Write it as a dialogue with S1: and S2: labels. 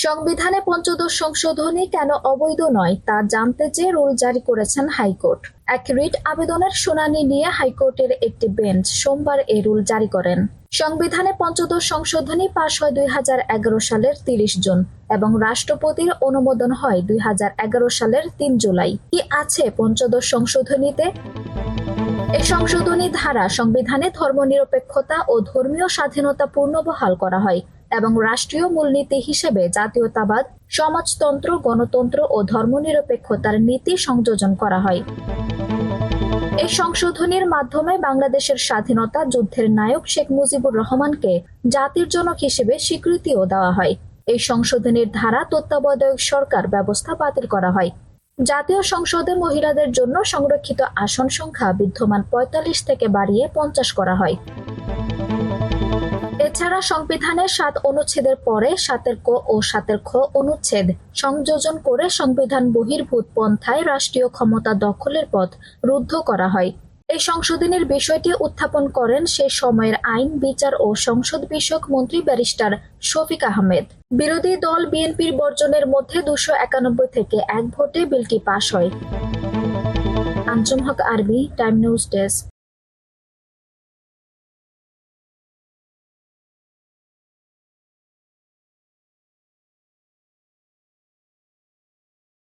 S1: সংবিধানে পঞ্চদশ সংশোধনী কেন অবৈধ নয় তা জানতে চেয়ে রুল জারি করেছেন হাইকোর্ট। এক রিট আবেদনের শুনানি নিয়ে হাইকোর্টের একটি বেঞ্চ সোমবার এই রুল জারি করেন। সংবিধানে পঞ্চদশ সংশোধনী পাশ হয় 2011 সালের 30 জুন এবং রাষ্ট্রপতির অনুমোদন হয় 2011 সালের 3 জুলাই। কি আছে পঞ্চদশ সংশোধনীতে? এই সংশোধনী ধারা সংবিধানে ধর্মনিরপেক্ষতা ও ধর্মীয় স্বাধীনতা পুনর্বহাল করা হয় এবং রাষ্ট্রীয় মূলনীতি হিসেবে জাতীয়তাবাদ, সমাজতন্ত্র, গণতন্ত্র ও ধর্মনিরপেক্ষতার নীতি সংযোজন করা হয়। এই সংশোধনীর মাধ্যমে বাংলাদেশের স্বাধীনতা যুদ্ধের নায়ক শেখ মুজিবুর রহমানকে জাতির জনক হিসেবে স্বীকৃতিও দেওয়া হয়। এই সংশোধনীর ধারা তত্ত্বাবধায়ক সরকার ব্যবস্থা বাতিল করা হয়। জাতীয় সংসদে মহিলাদের জন্য সংরক্ষিত আসন সংখ্যা বিদ্যমান 45 থেকে বাড়িয়ে 50 করা হয়। এছাড়া সংবিধানের 7 অনুচ্ছেদের পরে 7 ক ও 7 খ অনুচ্ছেদ সংযোজন করে সংবিধান বহির্ভূত পন্থায় রাষ্ট্রীয় ক্ষমতা দখলের পথ রুদ্ধ করা হয়। এই সংশোধনীর বিষয়টি উত্থাপন করেন সে সময়ের আইন, বিচার ও সংসদ বিষয়ক মন্ত্রী ব্যারিস্টার শফিক আহমেদ। বিরোধী দল বিএনপির বর্জনের মধ্যে 291 থেকে 1 ভোটে বিলটি পাশ হয়। আঞ্জুম হক আরবি, টাইম নিউজ ডেস্ক।